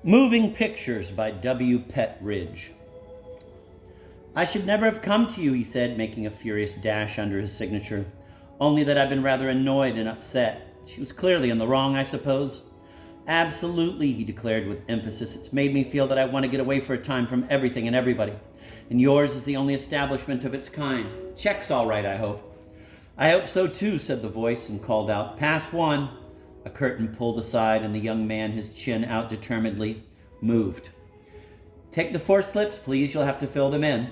Moving Pictures by W. Pett Ridge. I should never have come to you, he said, making a furious dash under his signature. Only that I've been rather annoyed and upset. She was clearly in the wrong, I suppose. Absolutely, he declared with emphasis. It's made me feel that I want to get away for a time from everything and everybody. And yours is the only establishment of its kind. Check's all right, I hope. I hope so too, said the voice, and called out, Pass one. A curtain pulled aside, and the young man, his chin out determinedly, moved. Take the 4 slips, please. You'll have to fill them in.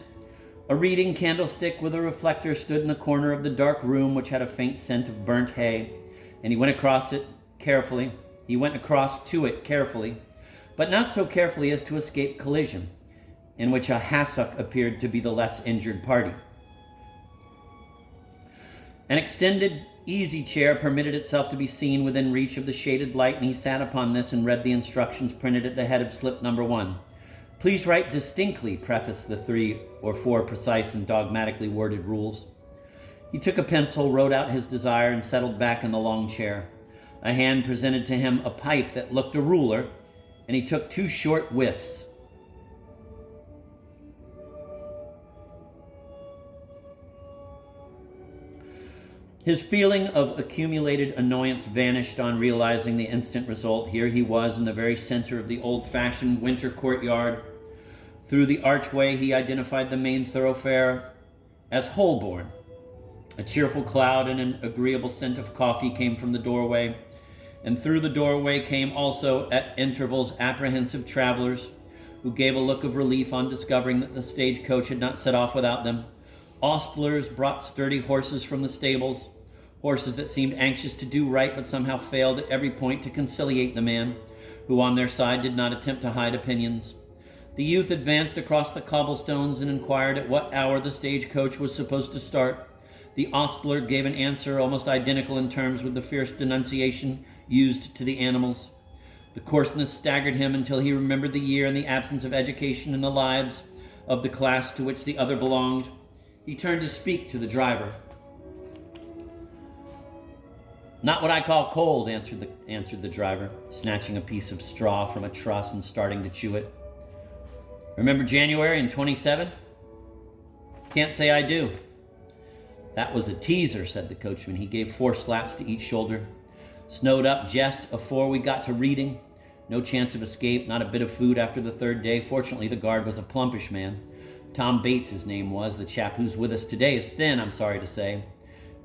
A reading candlestick with a reflector stood in the corner of the dark room, which had a faint scent of burnt hay, and he went across to it carefully, but not so carefully as to escape collision, in which a hassock appeared to be the less injured party. An extended easy chair permitted itself to be seen within reach of the shaded light, and he sat upon this and read the instructions printed at the head of slip number 1. Please write distinctly, prefaced the 3 or 4 precise and dogmatically worded rules. He took a pencil, wrote out his desire, and settled back in the long chair. A hand presented to him a pipe that looked a ruler, and he took 2 short whiffs. His feeling of accumulated annoyance vanished on realizing the instant result. Here he was in the very center of the old-fashioned winter courtyard. Through the archway, he identified the main thoroughfare as Holborn. A cheerful cloud and an agreeable scent of coffee came from the doorway, and through the doorway came also at intervals apprehensive travelers who gave a look of relief on discovering that the stagecoach had not set off without them. Ostlers brought sturdy horses from the stables, horses that seemed anxious to do right but somehow failed at every point to conciliate the man, who on their side did not attempt to hide opinions. The youth advanced across the cobblestones and inquired at what hour the stagecoach was supposed to start. The ostler gave an answer almost identical in terms with the fierce denunciation used to the animals. The coarseness staggered him until he remembered the year and the absence of education in the lives of the class to which the other belonged. He turned to speak to the driver. Not what I call cold, answered the driver, snatching a piece of straw from a truss and starting to chew it. Remember January in 27? Can't say I do. That was a teaser, said the coachman. He gave 4 slaps to each shoulder. Snowed up just afore we got to reading. No chance of escape, not a bit of food after the 3rd day. Fortunately, the guard was a plumpish man. Tom Bates, his name was. The chap who's with us today is thin, I'm sorry to say.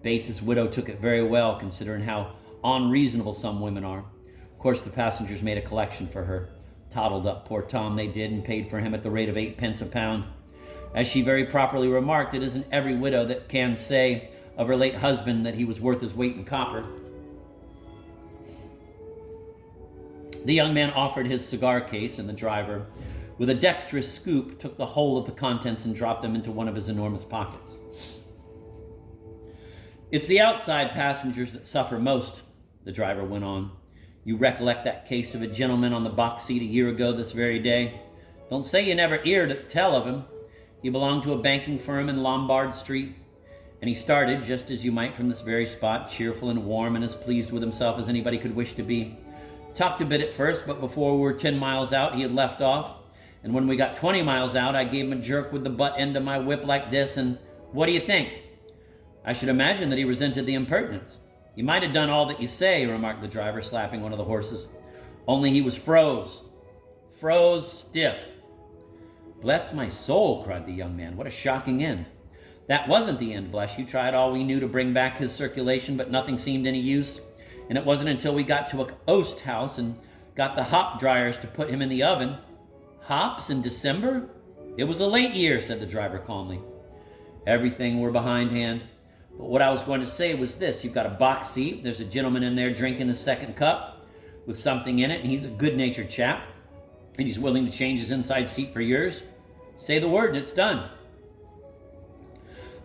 Bates's widow took it very well, considering how unreasonable some women are. Of course, the passengers made a collection for her. Toddled up poor Tom, they did, and paid for him at the rate of 8 pence a pound. As she very properly remarked, it isn't every widow that can say of her late husband that he was worth his weight in copper. The young man offered his cigar case, and the driver, with a dexterous scoop, took the whole of the contents and dropped them into one of his enormous pockets. It's the outside passengers that suffer most, the driver went on. You recollect that case of a gentleman on the box seat a year ago this very day? Don't say you never eared tell of him. He belonged to a banking firm in Lombard Street, and he started, just as you might from this very spot, cheerful and warm and as pleased with himself as anybody could wish to be. Talked a bit at first, but before we were 10 miles out, he had left off, and when we got 20 miles out, I gave him a jerk with the butt end of my whip like this, and what do you think? I should imagine that he resented the impertinence. He might have done all that you say, remarked the driver, slapping one of the horses. Only he was froze stiff. Bless my soul, cried the young man. What a shocking end. That wasn't the end, bless you. Tried all we knew to bring back his circulation, but nothing seemed any use. And it wasn't until we got to a oast house and got the hop dryers to put him in the oven. Hops in December? It was a late year, said the driver calmly. Everything were behindhand. But what I was going to say was this. You've got a box seat. There's a gentleman in there drinking his 2nd cup with something in it, and he's a good-natured chap, and he's willing to change his inside seat for yours. Say the word, and it's done.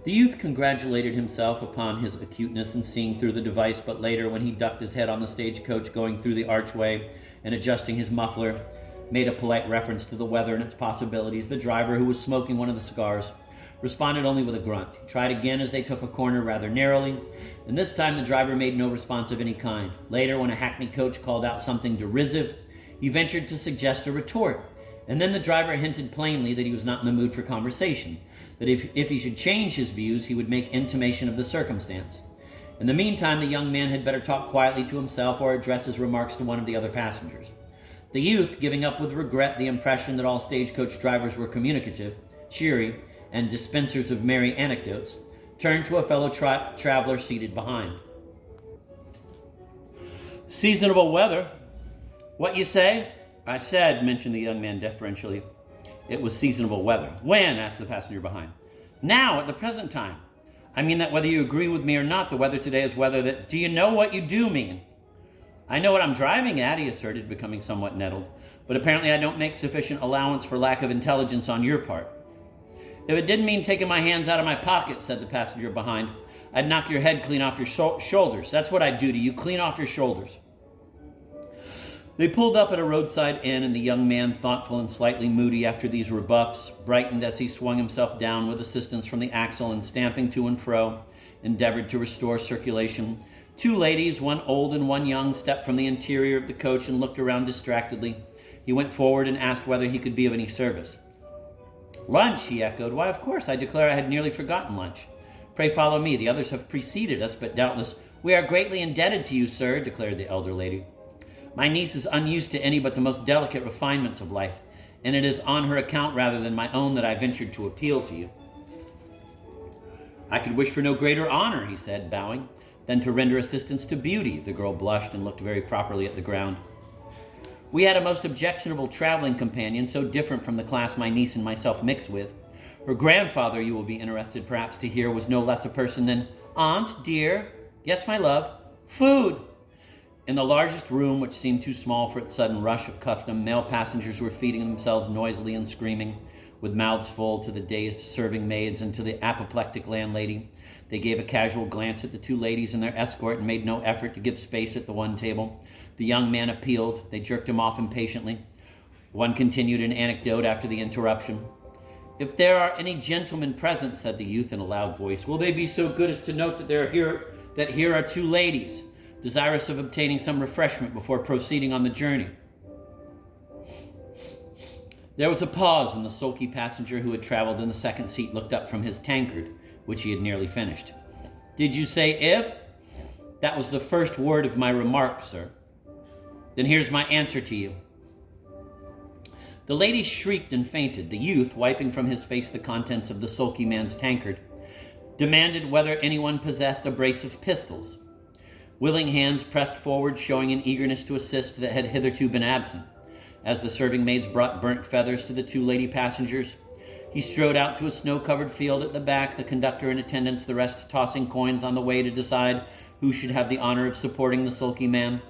The youth congratulated himself upon his acuteness in seeing through the device, but later, when he ducked his head on the stagecoach going through the archway and adjusting his muffler, made a polite reference to the weather and its possibilities. The driver, who was smoking one of the cigars, responded only with a grunt. He tried again as they took a corner rather narrowly, and this time the driver made no response of any kind. Later, when a hackney coach called out something derisive, He ventured to suggest a retort, and then the driver hinted plainly that he was not in the mood for conversation, that if he should change his views, he would make intimation of the circumstance. In the meantime, the young man had better talk quietly to himself or address his remarks to one of the other passengers. The youth, giving up with regret the impression that all stagecoach drivers were communicative, cheery, and dispensers of merry anecdotes, turned to a fellow traveler seated behind. "Seasonable weather. What you say?" "I said," mentioned the young man deferentially, "it was seasonable weather." "When?" asked the passenger behind. "Now, at the present time. I mean that whether you agree with me or not, the weather today is weather that..." "Do you know what you do mean?" "I know what I'm driving at," he asserted, becoming somewhat nettled, "but apparently I don't make sufficient allowance for lack of intelligence on your part." "If it didn't mean taking my hands out of my pockets," said the passenger behind, "I'd knock your head clean off your shoulders. That's what I'd do to you, clean off your shoulders." They pulled up at a roadside inn, and the young man, thoughtful and slightly moody after these rebuffs, brightened as he swung himself down with assistance from the axle and, stamping to and fro, endeavored to restore circulation. Two ladies, one old and one young, stepped from the interior of the coach and looked around distractedly. He went forward and asked whether he could be of any service. "Lunch," he echoed. "Why, of course, I declare I had nearly forgotten lunch. Pray follow me. The others have preceded us, but doubtless..." "We are greatly indebted to you, sir," declared the elder lady. "My niece is unused to any but the most delicate refinements of life, and it is on her account rather than my own that I ventured to appeal to you." "I could wish for no greater honor," he said, bowing, "than to render assistance to Beauty." The girl blushed and looked very properly at the ground. "We had a most objectionable traveling companion, so different from the class my niece and myself mix with. Her grandfather, you will be interested perhaps to hear, was no less a person than..." "Aunt, dear." "Yes, my love." "Food." In the largest room, which seemed too small for its sudden rush of custom, male passengers were feeding themselves noisily and screaming, with mouths full, to the dazed serving maids and to the apoplectic landlady. They gave a casual glance at the two ladies and their escort and made no effort to give space at the one table. The young man appealed. They jerked him off impatiently. One continued an anecdote after the interruption. "If there are any gentlemen present," said the youth in a loud voice, "will they be so good as to note that here are two ladies, desirous of obtaining some refreshment before proceeding on the journey." There was a pause, and the sulky passenger who had traveled in the second seat looked up from his tankard, which he had nearly finished. "Did you say if?" "That was the first word of my remark, sir." "Then here's my answer to you." The lady shrieked and fainted. The youth, wiping from his face the contents of the sulky man's tankard, demanded whether anyone possessed a brace of pistols. Willing hands pressed forward, showing an eagerness to assist that had hitherto been absent. As the serving maids brought burnt feathers to the two lady passengers, he strode out to a snow-covered field at the back, the conductor in attendance, the rest tossing coins on the way to decide who should have the honor of supporting the sulky man.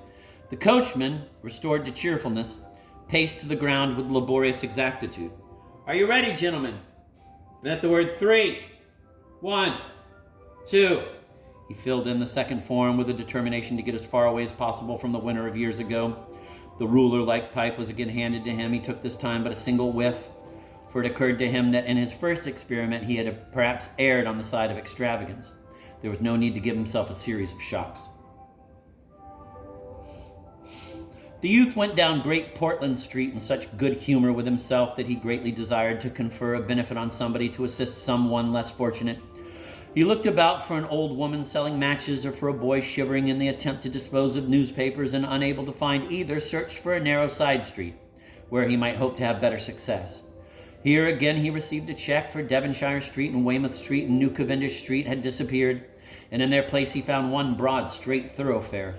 The coachman, restored to cheerfulness, paced to the ground with laborious exactitude. "Are you ready, gentlemen?" Then at the word 3, 1, 2... He filled in the second form with a determination to get as far away as possible from the winter of years ago. The ruler-like pipe was again handed to him. He took this time but a single whiff, for it occurred to him that in his first experiment he had perhaps erred on the side of extravagance. There was no need to give himself a series of shocks. The youth went down Great Portland Street in such good humor with himself that he greatly desired to confer a benefit on somebody, to assist someone less fortunate. He looked about for an old woman selling matches or for a boy shivering in the attempt to dispose of newspapers, and unable to find either, searched for a narrow side street where he might hope to have better success. Here again he received a check, for Devonshire Street and Weymouth Street and New Cavendish Street had disappeared, and in their place he found one broad, straight thoroughfare.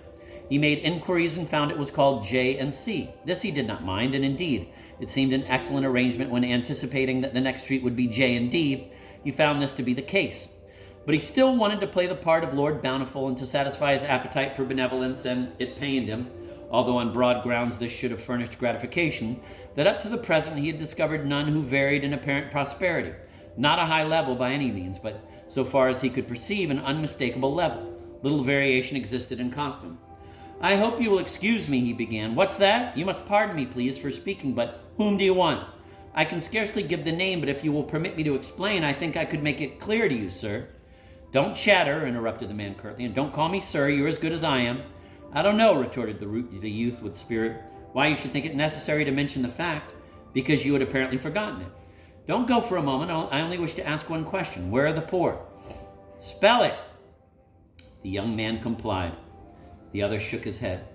He made inquiries and found it was called J and C. This he did not mind, and indeed it seemed an excellent arrangement when, anticipating that the next street would be J and D, he found this to be the case. But he still wanted to play the part of Lord Bountiful and to satisfy his appetite for benevolence, and it pained him, although on broad grounds this should have furnished gratification, that up to the present he had discovered none who varied in apparent prosperity. Not a high level by any means, but so far as he could perceive, an unmistakable level. Little variation existed in costume. "I hope you will excuse me," he began. "What's that? You must pardon me, please, for speaking, but whom do you want? I can scarcely give the name, but if you will permit me to explain, I think I could make it clear to you, sir." "Don't chatter," interrupted the man curtly, "and don't call me sir. You're as good as I am." "I don't know," retorted the youth with spirit. Why you should think it necessary to mention the fact? Because you had apparently forgotten it. Don't go for a moment. I only wish to ask one question. Where are the poor? Spell it. The young man complied. The other shook his head.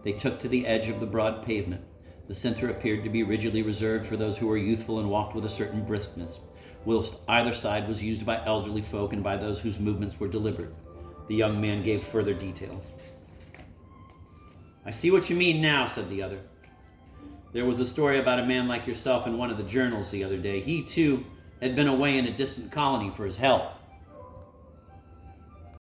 They took to the edge of the broad pavement. The center appeared to be rigidly reserved for those who were youthful and walked with a certain briskness, whilst either side was used by elderly folk and by those whose movements were deliberate. The young man gave further details. I see what you mean now, said the other. There was a story about a man like yourself in one of the journals the other day. He, too, had been away in a distant colony for his health.